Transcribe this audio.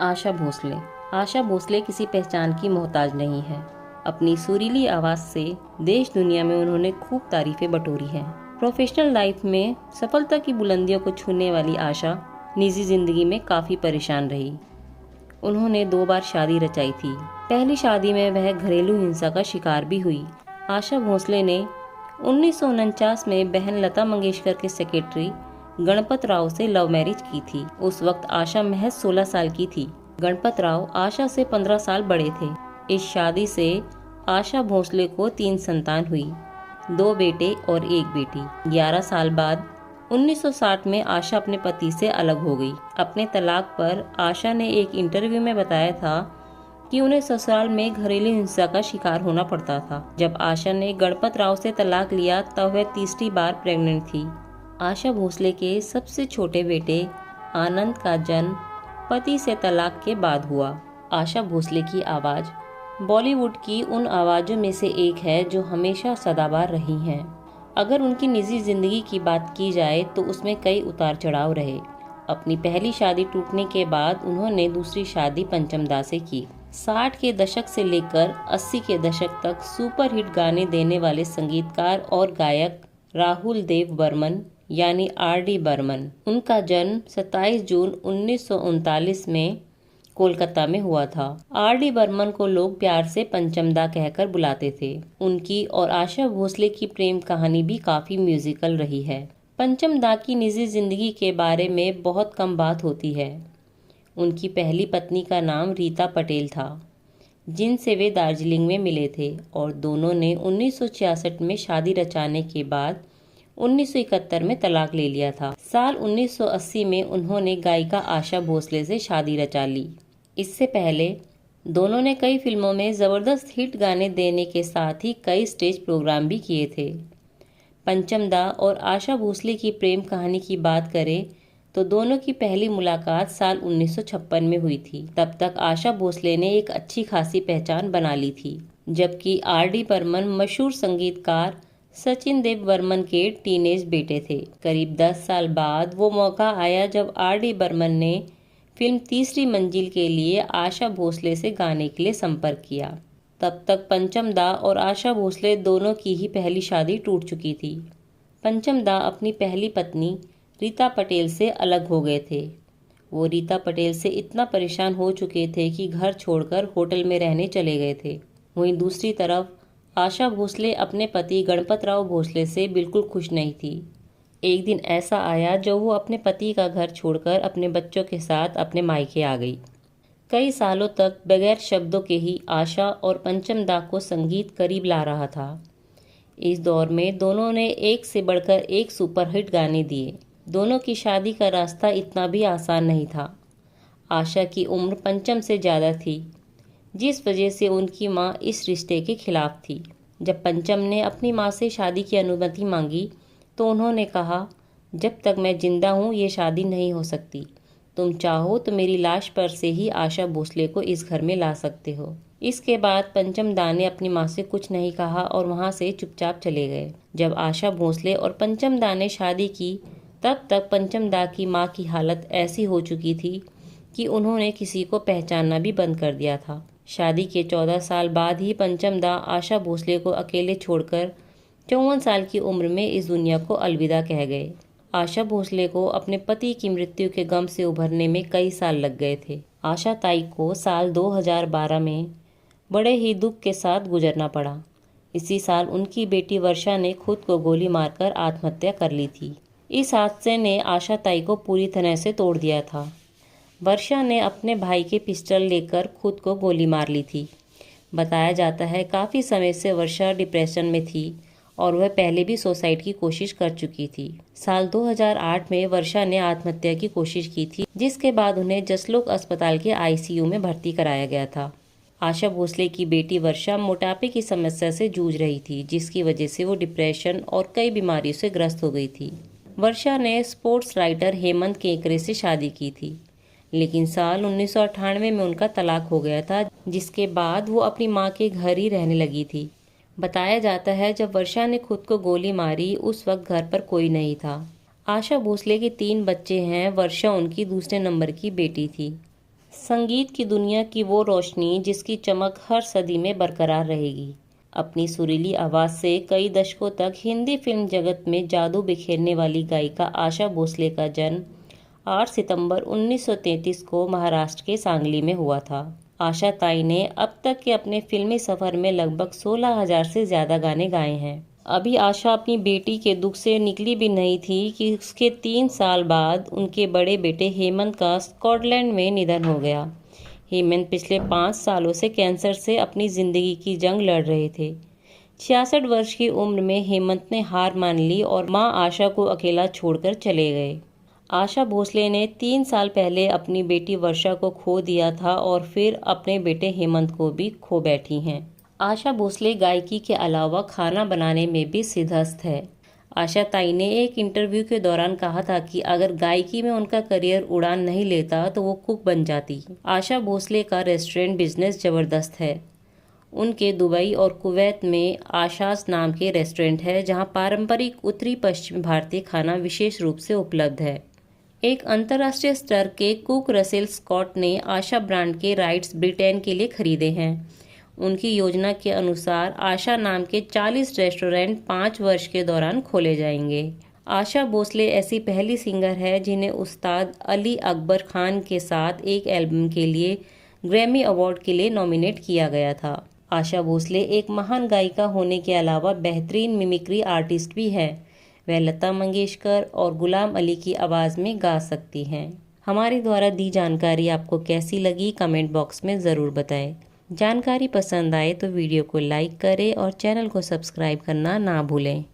आशा भोसले। आशा भोसले किसी पहचान की मोहताज नहीं है। अपनी सुरीली आवाज़ से देश दुनिया में उन्होंने खूब तारीफें बटोरी हैं। प्रोफेशनल लाइफ में सफलता की बुलंदियों को छूने वाली आशा निजी जिंदगी में काफ़ी परेशान रही। उन्होंने 2 बार शादी रचाई थी। पहली शादी में वह घरेलू हिंसा का शिकार भी हुई। आशा भोसले ने 1949 में बहन लता मंगेशकर के सेक्रेटरी गणपत राव से लव मैरिज की थी। उस वक्त आशा महज 16 साल की थी। गणपत राव आशा से 15 साल बड़े थे। इस शादी से आशा भोसले को 3 संतान हुई, 2 बेटे और 1 बेटी। 11 साल बाद 1960 में आशा अपने पति से अलग हो गई। अपने तलाक पर आशा ने एक इंटरव्यू में बताया था कि उन्हें ससुराल में घरेलू हिंसा का शिकार होना पड़ता था। जब आशा ने गणपत राव से तलाक लिया तब वह तीसरी बार प्रेग्नेंट थी। आशा भोसले के सबसे छोटे बेटे आनंद का जन्म पति से तलाक के बाद हुआ। आशा भोसले की आवाज़ बॉलीवुड की उन आवाज़ों में से एक है जो हमेशा सदाबहार रही हैं। अगर उनकी निजी जिंदगी की बात की जाए तो उसमें कई उतार चढ़ाव रहे। अपनी पहली शादी टूटने के बाद उन्होंने दूसरी शादी पंचम दा से की। 60 के दशक से लेकर 80 के दशक तक सुपरहिट गाने देने वाले संगीतकार और गायक राहुल देव बर्मन यानी आर.डी. बर्मन। उनका जन्म 27 जून 1939 में कोलकाता में हुआ था। आर.डी. बर्मन को लोग प्यार से पंचम दा कहकर बुलाते थे। उनकी और आशा भोसले की प्रेम कहानी भी काफी म्यूजिकल रही है। पंचम दा की निजी जिंदगी के बारे में बहुत कम बात होती है। उनकी पहली पत्नी का नाम रीता पटेल था, जिनसे वे दार्जिलिंग में मिले थे और दोनों ने 1966 में शादी रचाने के बाद 1971 में तलाक ले लिया था। साल 1980 में उन्होंने गायिका आशा भोसले से शादी रचा ली। इससे पहले दोनों ने कई फिल्मों में ज़बरदस्त हिट गाने देने के साथ ही कई स्टेज प्रोग्राम भी किए थे। पंचम दा और आशा भोसले की प्रेम कहानी की बात करें तो दोनों की पहली मुलाकात साल 1956 में हुई थी। तब तक आशा भोसले ने एक अच्छी खासी पहचान बना ली थी, जबकि आर.डी. बर्मन मशहूर संगीतकार सचिन देव बर्मन के टीनेज बेटे थे। करीब 10 साल बाद वो मौका आया जब आर.डी. बर्मन ने फिल्म तीसरी मंजिल के लिए आशा भोसले से गाने के लिए संपर्क किया। तब तक पंचम दा और आशा भोसले दोनों की ही पहली शादी टूट चुकी थी। पंचम दा अपनी पहली पत्नी रीता पटेल से अलग हो गए थे। वो रीता पटेल से इतना परेशान हो चुके थे कि घर छोड़कर होटल में रहने चले गए थे। वहीं दूसरी तरफ आशा भोसले अपने पति गणपत राव भोसले से बिल्कुल खुश नहीं थी। एक दिन ऐसा आया जब वो अपने पति का घर छोड़कर अपने बच्चों के साथ अपने मायके आ गई। कई सालों तक बगैर शब्दों के ही आशा और पंचम दा को संगीत करीब ला रहा था। इस दौर में दोनों ने एक से बढ़कर एक सुपरहिट गाने दिए। दोनों की शादी का रास्ता इतना भी आसान नहीं था। आशा की उम्र पंचम से ज़्यादा थी, जिस वजह से उनकी मां इस रिश्ते के खिलाफ थी। जब पंचम ने अपनी मां से शादी की अनुमति मांगी तो उन्होंने कहा, जब तक मैं जिंदा हूं ये शादी नहीं हो सकती। तुम चाहो तो मेरी लाश पर से ही आशा भोसले को इस घर में ला सकते हो। इसके बाद पंचम दा ने अपनी मां से कुछ नहीं कहा और वहां से चुपचाप चले गए। जब आशा भोसले और पंचम दा ने शादी की तब तक पंचम दा की मां की हालत ऐसी हो चुकी थी कि उन्होंने किसी को पहचानना भी बंद कर दिया था। शादी के 14 साल बाद ही पंचम दा आशा भोसले को अकेले छोड़कर 54 साल की उम्र में इस दुनिया को अलविदा कह गए। आशा भोसले को अपने पति की मृत्यु के गम से उभरने में कई साल लग गए थे। आशा ताई को साल 2012 में बड़े ही दुख के साथ गुजरना पड़ा। इसी साल उनकी बेटी वर्षा ने खुद को गोली मारकर आत्महत्या कर ली थी। इस हादसे ने आशा ताई को पूरी तरह से तोड़ दिया था। वर्षा ने अपने भाई के पिस्टल लेकर खुद को गोली मार ली थी। बताया जाता है काफ़ी समय से वर्षा डिप्रेशन में थी और वह पहले भी सुसाइड की कोशिश कर चुकी थी। साल 2008 में वर्षा ने आत्महत्या की कोशिश की थी, जिसके बाद उन्हें जसलोक अस्पताल के आईसीयू में भर्ती कराया गया था। आशा भोसले की बेटी वर्षा मोटापे की समस्या से जूझ रही थी, जिसकी वजह से वो डिप्रेशन और कई बीमारियों से ग्रस्त हो गई थी। वर्षा ने स्पोर्ट्स राइटर हेमंत केकरे से शादी की थी, लेकिन साल 1998 में उनका तलाक हो गया था, जिसके बाद वो अपनी मां के घर ही रहने लगी थी। बताया जाता है जब वर्षा ने खुद को गोली मारी उस वक्त घर पर कोई नहीं था। आशा भोसले के 3 बच्चे हैं। वर्षा उनकी दूसरे नंबर की बेटी थी। संगीत की दुनिया की वो रोशनी जिसकी चमक हर सदी में बरकरार रहेगी। अपनी सुरीली आवाज़ से कई दशकों तक हिंदी फिल्म जगत में जादू बिखेरने वाली गायिका आशा भोसले का जन्म 8 सितंबर 1933 को महाराष्ट्र के सांगली में हुआ था। आशा ताई ने अब तक के अपने फिल्मी सफ़र में लगभग 16,000 से ज़्यादा गाने गाए हैं। अभी आशा अपनी बेटी के दुख से निकली भी नहीं थी कि उसके 3 साल बाद उनके बड़े बेटे हेमंत का स्कॉटलैंड में निधन हो गया। हेमंत पिछले 5 सालों से कैंसर से अपनी ज़िंदगी की जंग लड़ रहे थे। 66 वर्ष की उम्र में हेमंत ने हार मान ली और मां आशा को अकेला छोड़कर चले गए। आशा भोसले ने 3 साल पहले अपनी बेटी वर्षा को खो दिया था और फिर अपने बेटे हेमंत को भी खो बैठी हैं। आशा भोसले गायकी के अलावा खाना बनाने में भी सिद्धहस्त है। आशा ताई ने एक इंटरव्यू के दौरान कहा था कि अगर गायकी में उनका करियर उड़ान नहीं लेता तो वो कुक बन जाती। आशा भोसले का रेस्टोरेंट बिजनेस जबरदस्त है। उनके दुबई और कुवैत में आशास नाम के रेस्टोरेंट है जहां पारंपरिक उत्तरी पश्चिमी भारतीय खाना विशेष रूप से उपलब्ध है। एक अंतर्राष्ट्रीय स्तर के कुक रसेल स्कॉट ने आशा ब्रांड के राइट्स ब्रिटेन के लिए खरीदे हैं। उनकी योजना के अनुसार आशा नाम के 40 रेस्टोरेंट 5 वर्ष के दौरान खोले जाएंगे। आशा भोसले ऐसी पहली सिंगर है जिन्हें उस्ताद अली अकबर खान के साथ एक एल्बम के लिए ग्रैमी अवार्ड के लिए नॉमिनेट किया गया था। आशा भोसले एक महान गायिका होने के अलावा बेहतरीन मिमिक्री आर्टिस्ट भी है। वह लता मंगेशकर और गुलाम अली की आवाज़ में गा सकती हैं। हमारे द्वारा दी जानकारी आपको कैसी लगी कमेंट बॉक्स में ज़रूर बताएं। जानकारी पसंद आए तो वीडियो को लाइक करें और चैनल को सब्सक्राइब करना ना भूलें।